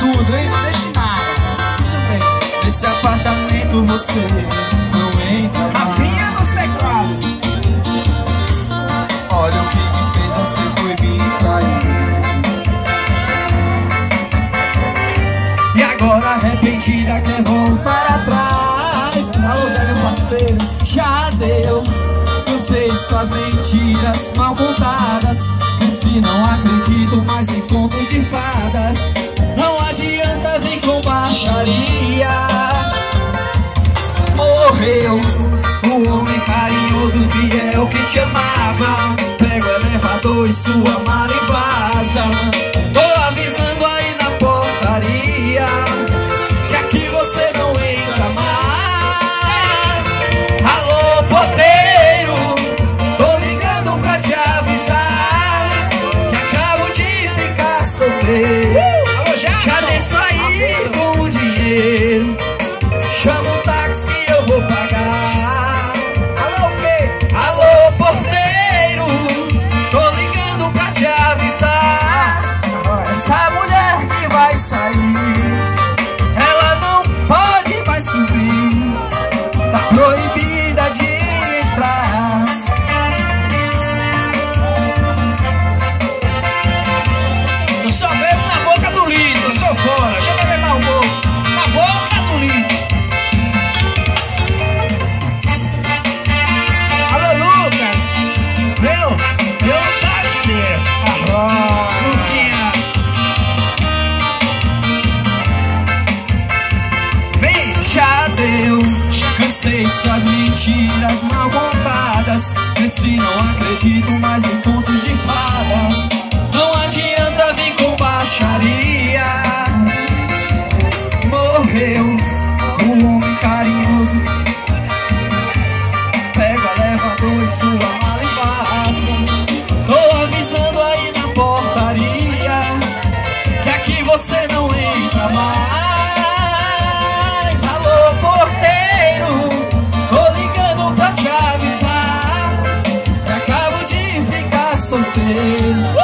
tudo, hein? Não deixe nada. Isso mesmo. Nesse apartamento você não entra mais. Rafinha nos teclados. Olha o que me fez, você foi me trair. E agora arrependida quer voltar atrás. Alô Zé, meu parceiro, já deu. Cansei de suas mentiras mal contadas. Cresci, não acredito mais em contos de fadas. Não adianta vir com baixaria. Morreu o homem carinhoso, fiel que te amava. Pega o elevador e sua mala e vaza. Tô avisando aí na portaria que aqui você não entra mais. Alô, porteiro, tô ligando pra te avisar que acabo de ficar solteiro. Alô, Já dei sair com o dinheiro. Chama um táxi que eu vou pagar. Alô, o quê? Alô, porteiro, tô ligando pra te avisar. Essa mulher que vai sair, ela não pode mais subir. Tá proibida de entrar. Eu só bebo na boca do litro, eu sou fora. Deixa eu beber mais um pouco. Na boca do litro. Alô, Lucas. Meu parceiro. Luquinhas. Vem, já deu. Cansei de suas mentiras mal contadas. Cresci, não acredito mais em contos de fadas. Não adianta vir com baixaria. Morreu o homem carinhoso. Pega o elevador e sua mala e vaza. Tô avisando aí na portaria que aqui você não entra mais. Alô, porteiro, tô ligando pra te avisar que acabo de ficar solteiro.